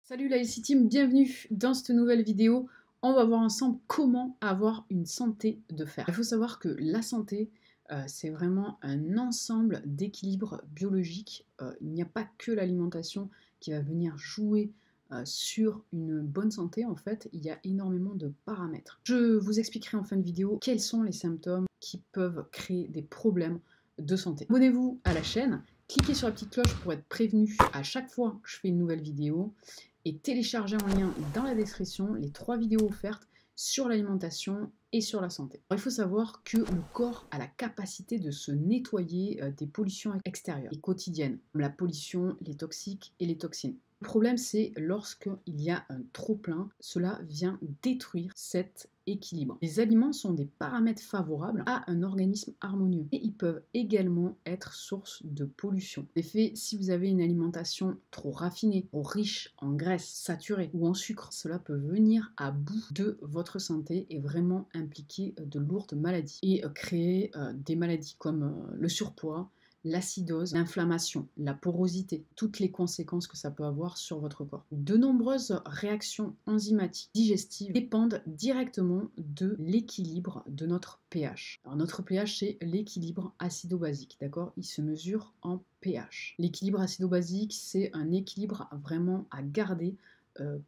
Salut la LC Team, bienvenue dans cette nouvelle vidéo. On va voir ensemble comment avoir une santé de fer. Il faut savoir que la santé, c'est vraiment un ensemble d'équilibre biologique. Il n'y a pas que l'alimentation qui va venir jouer sur une bonne santé. En fait, il y a énormément de paramètres. Je vous expliquerai en fin de vidéo quels sont les symptômes qui peuvent créer des problèmes de santé. Abonnez-vous à la chaîne, cliquez sur la petite cloche pour être prévenu à chaque fois que je fais une nouvelle vidéo et télécharger en lien dans la description les 3 vidéos offertes sur l'alimentation et sur la santé. Alors, il faut savoir que le corps a la capacité de se nettoyer des pollutions extérieures et quotidiennes, comme la pollution, les toxiques et les toxines. Le problème, c'est lorsqu'il y a un trop-plein, cela vient détruire cet équilibre. Les aliments sont des paramètres favorables à un organisme harmonieux et ils peuvent également être source de pollution. En effet, si vous avez une alimentation trop raffinée, trop riche en graisse saturée ou en sucre, cela peut venir à bout de votre santé et vraiment impliquer de lourdes maladies et créer des maladies comme le surpoids, l'acidose, l'inflammation, la porosité, toutes les conséquences que ça peut avoir sur votre corps. De nombreuses réactions enzymatiques digestives dépendent directement de l'équilibre de notre pH. Alors notre pH, c'est l'équilibre acido-basique, d'accord? Il se mesure en pH. L'équilibre acido-basique, c'est un équilibre vraiment à garder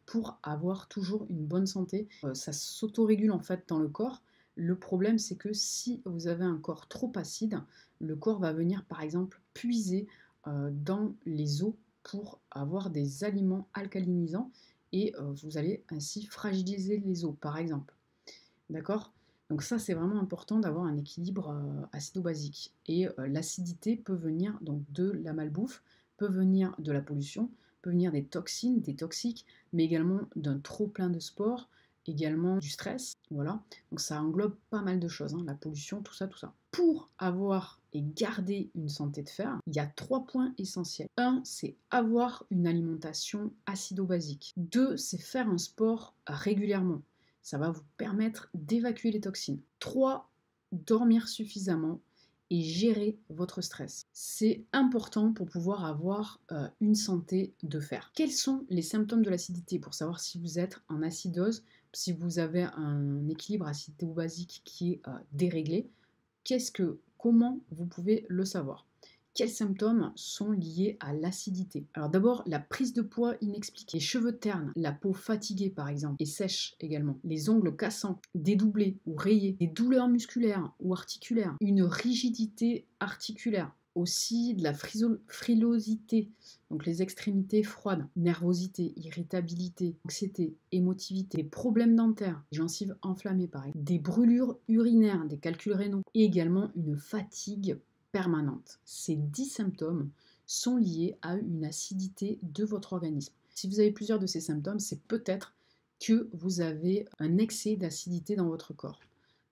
pour avoir toujours une bonne santé. Ça s'autorégule en fait dans le corps. Le problème, c'est que si vous avez un corps trop acide, le corps va venir par exemple puiser dans les os pour avoir des aliments alcalinisants et vous allez ainsi fragiliser les os par exemple. D'accord? Donc ça, c'est vraiment important d'avoir un équilibre acido-basique. Et l'acidité peut venir donc de la malbouffe, peut venir de la pollution, peut venir des toxines, des toxiques, mais également d'un trop plein de sport, également du stress. Voilà. Donc ça englobe pas mal de choses, hein, la pollution, tout ça, tout ça. Pour avoir et garder une santé de fer, il y a 3 points essentiels. 1, c'est avoir une alimentation acido-basique. 2, c'est faire un sport régulièrement. Ça va vous permettre d'évacuer les toxines. 3, dormir suffisamment et gérer votre stress. C'est important pour pouvoir avoir une santé de fer. Quels sont les symptômes de l'acidité pour savoir si vous êtes en acidose, si vous avez un équilibre acido-basique qui est déréglé? Comment vous pouvez le savoir? Quels symptômes sont liés à l'acidité? Alors d'abord, la prise de poids inexpliquée, les cheveux ternes, la peau fatiguée par exemple, et sèche également, les ongles cassants, dédoublés ou rayés, des douleurs musculaires ou articulaires, une rigidité articulaire, aussi de la frilosité, donc les extrémités froides, nervosité, irritabilité, anxiété, émotivité, des problèmes dentaires, des gencives enflammées par exemple, des brûlures urinaires, des calculs rénaux, et également une fatigue permanente. Ces 10 symptômes sont liés à une acidité de votre organisme. Si vous avez plusieurs de ces symptômes, c'est peut-être que vous avez un excès d'acidité dans votre corps.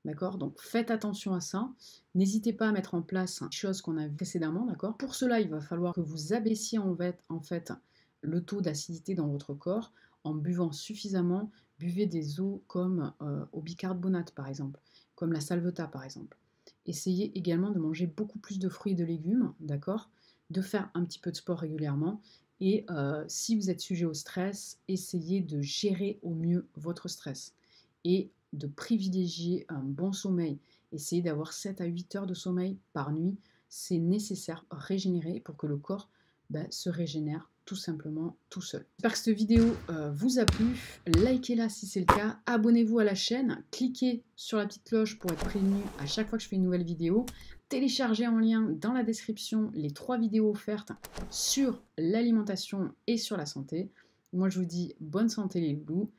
D'accord? Donc faites attention à ça. N'hésitez pas à mettre en place les choses qu'on a vues précédemment. D'accord? Pour cela, il va falloir que vous abaissiez en fait le taux d'acidité dans votre corps en buvant suffisamment. Buvez des eaux comme au bicarbonate par exemple, comme la salvetat par exemple. Essayez également de manger beaucoup plus de fruits et de légumes, d'accord? De faire un petit peu de sport régulièrement. Et si vous êtes sujet au stress, essayez de gérer au mieux votre stress. Et de privilégier un bon sommeil. Essayez d'avoir 7 à 8 heures de sommeil par nuit. C'est nécessaire pour régénérer pour que le corps se régénère tout simplement tout seul. J'espère que cette vidéo vous a plu. Likez-la si c'est le cas. Abonnez-vous à la chaîne. Cliquez sur la petite cloche pour être prévenu à chaque fois que je fais une nouvelle vidéo. Téléchargez en lien dans la description les 3 vidéos offertes sur l'alimentation et sur la santé. Moi je vous dis bonne santé les loulous.